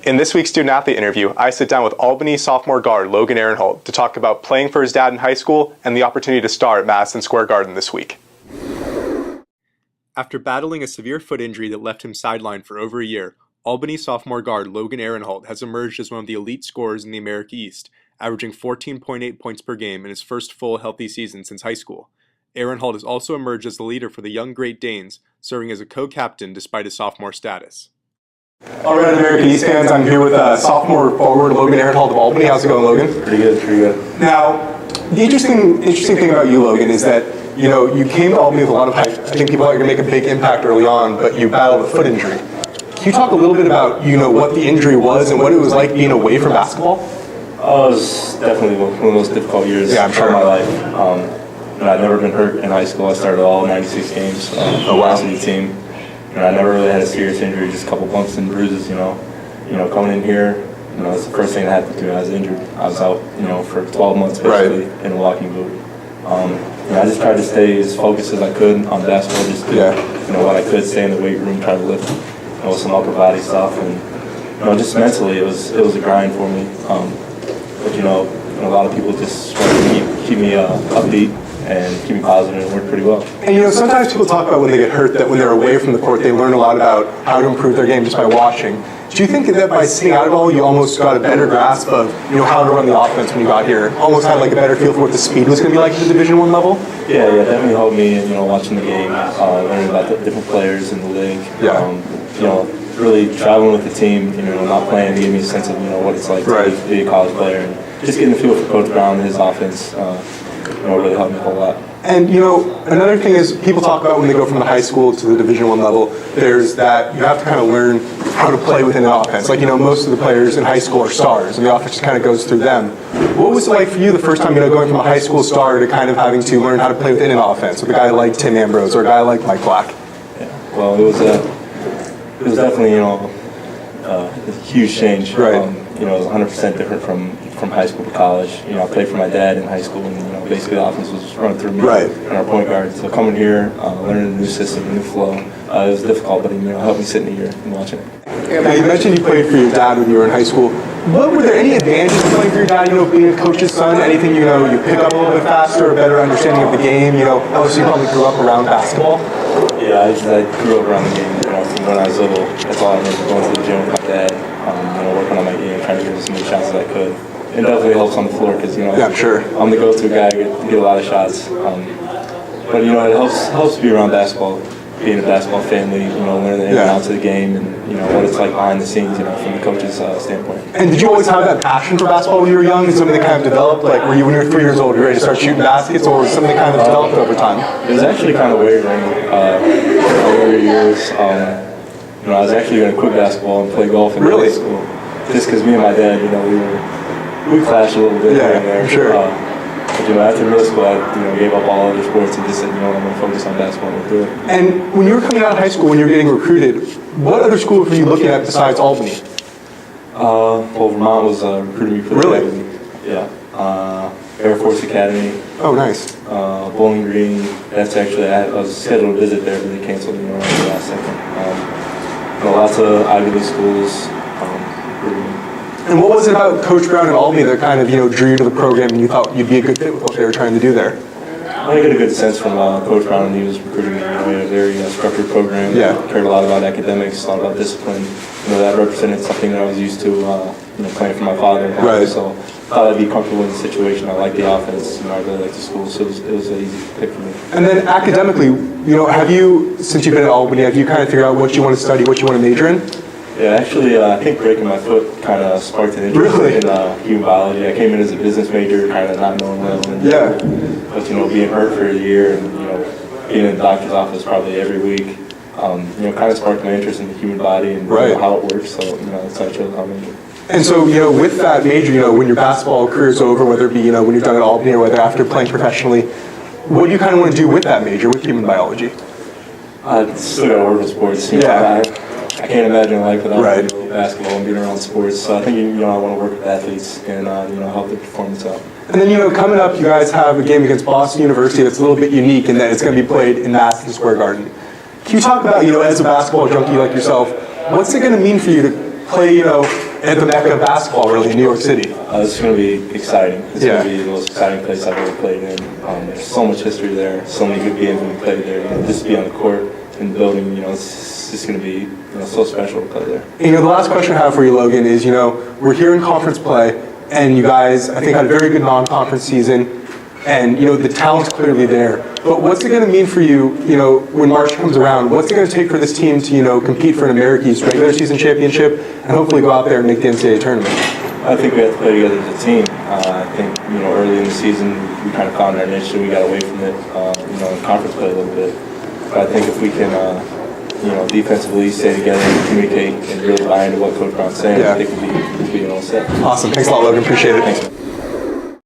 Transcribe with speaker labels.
Speaker 1: In this week's Student Athlete interview, I sit down with Albany sophomore guard Logan Aronhalt to talk about playing for his dad in high school and the opportunity to star at Madison Square Garden this week. After battling a severe foot injury that left him sidelined for over a year, Albany sophomore guard Logan Aronhalt has emerged as one of the elite scorers in the America East, averaging 14.8 points per game in his first full healthy season since high school. Aronhalt has also emerged as the leader for the young Great Danes, serving as a co-captain despite his sophomore status. All right, America East fans, I'm here with sophomore forward Logan Aronhalt of Albany. How's it going, Logan?
Speaker 2: Pretty good.
Speaker 1: Now, the interesting thing about you, Logan, is that you came to Albany with a lot of hype. I think people thought you were going to make a big impact early on, but you battled a foot injury. Can you talk a little bit about what the injury was and what it was like being away from basketball?
Speaker 2: It was definitely one of the most difficult years
Speaker 1: of
Speaker 2: my life. I'd never been hurt in high school. I started all 96 games for the varsity team. I never really had a serious injury, just a couple bumps and bruises. Coming in here, it's the first thing that happened to me. I was injured. I was out, for 12 months basically in a walking boot. I just tried to stay as focused as I could on basketball, just what I could, stay in the weight room, try to lift, some upper body stuff, and just mentally it was a grind for me. But a lot of people just try to keep me upbeat and keep me positive, and it worked pretty well.
Speaker 1: And sometimes people talk about when they get hurt that when they're away from the court they learn a lot about how to improve their game just by watching. Do you think that by sitting out of it all you almost got a better grasp of how to run the offense when you got here? Almost had like a better feel for what the speed was going to be like at the Division I level?
Speaker 2: Yeah, definitely helped me watching the game, learning about the different players in the league. Really traveling with the team, not playing to give me a sense of what it's like to be a college player, and just getting a feel for Coach Brown and his offense. Really helped me a whole lot.
Speaker 1: And another thing is people talk about when they go from the high school to the Division I level, there's that you have to kind of learn how to play within an offense. Like most of the players in high school are stars, and the offense just kind of goes through them. What was it like for you the first time going from a high school star to kind of having to learn how to play within an offense with a guy like Tim Ambrose or a guy like Mike Black?
Speaker 2: Yeah, well, it was definitely a huge change.
Speaker 1: Right.
Speaker 2: It was 100% different from high school to college. I played for my dad in high school, and basically the offense was running through me and our point guard. So coming here, learning a new system, a new flow, it was difficult, but it helped me sit in here and watching it.
Speaker 1: Now, you mentioned you played for your dad when you were in high school. Were there any advantages to playing for your dad? Being a coach's son, anything you pick up a little bit faster, a better understanding of the game. Obviously you probably grew up around basketball.
Speaker 2: Yeah, I grew up around the game. From when I was little, that's all I remember, going to the gym with my dad, working on my game, trying to get as many shots as I could. It definitely helps on the floor because
Speaker 1: I'm sure
Speaker 2: I'm the go-to guy to get a lot of shots. But it helps be around basketball, being a basketball family. Learning the ins and outs of the game, and what it's like behind the scenes. From the coach's standpoint.
Speaker 1: And did you always have that passion for basketball when you were young? Is something that kind of developed? Like, were you when you were 3 years old, you ready to start shooting baskets, or was something that kind of developed over time?
Speaker 2: It was actually kind of weird over years. I was actually going to quit basketball and play golf in high school, just because me and my dad, we clashed a little bit here and there.
Speaker 1: Sure.
Speaker 2: But after middle school, I gave up all other sports and just said, I'm going to focus on basketball and do it.
Speaker 1: And when you were coming out of high school, when you were getting recruited, what other schools were you looking at besides Albany?
Speaker 2: Well, Vermont was recruiting me for the academy. Yeah. Air Force Academy.
Speaker 1: Oh, nice.
Speaker 2: Bowling Green. That's actually, I was scheduled to visit there, but they canceled me around the last second. Lots of Ivy League schools.
Speaker 1: And what was it about Coach Brown and Albany that kind of drew you to the program and you thought you'd be a good fit with what they were trying to do there?
Speaker 2: I get a good sense from Coach Brown when he was recruiting me. We had a very structured program. Cared a lot about academics, a lot about discipline. That represented something that I was used to playing for my father. So I thought I'd be comfortable in the situation. I like the offense. I really like the school, so it was an easy pick for me.
Speaker 1: And then academically, have you, since you've been at Albany, have you kind of figured out what you want to study, what you want to major in?
Speaker 2: Yeah, actually, I think breaking my foot kind of sparked an interest in human biology. I came in as a business major, kind of not knowing well. But being hurt for a year and being in the doctor's office probably every week, kind of sparked my interest in the human body and how it works. So that's how I chose how major.
Speaker 1: And so with that major, when your basketball career is over, whether it be when you're done at Albany or whether after playing professionally, what do you kind of want to do with that major, with human biology?
Speaker 2: I still got to work with sports. I can't imagine life without basketball and being around sports. So I think I want to work with athletes and help their performance out.
Speaker 1: And then coming up, you guys have a game against Boston University that's a little bit unique in that it's going to be played in Madison Square Garden. Can you talk about as a basketball junkie like yourself, what's it going to mean for you to play
Speaker 3: at the mecca of basketball, really, in New York City.
Speaker 2: It's going to be exciting. It's
Speaker 3: Yeah.
Speaker 2: going to be the most exciting place I've ever played in. There's so much history there, so many good games we played there. Just to be on the court and the building, it's just going to be so special to play there.
Speaker 3: And, the last question I have for you, Logan, is, we're here in conference play, and you guys, I think, had a very good non-conference season, and, the talent's clearly there. But what's it going to mean for you, when March comes around? What's it going to take for this team to, compete for an America East regular season championship and hopefully go out there and make the NCAA tournament?
Speaker 2: I think we have to play together as a team. I think, early in the season, we kind of found our niche and we got away from it, in conference play a little bit. But I think if we can, defensively stay together and communicate and really buy into what Coach Brown's saying, I think we'll be all set.
Speaker 3: Awesome. Thanks a lot, Logan. Appreciate it.
Speaker 2: Thanks.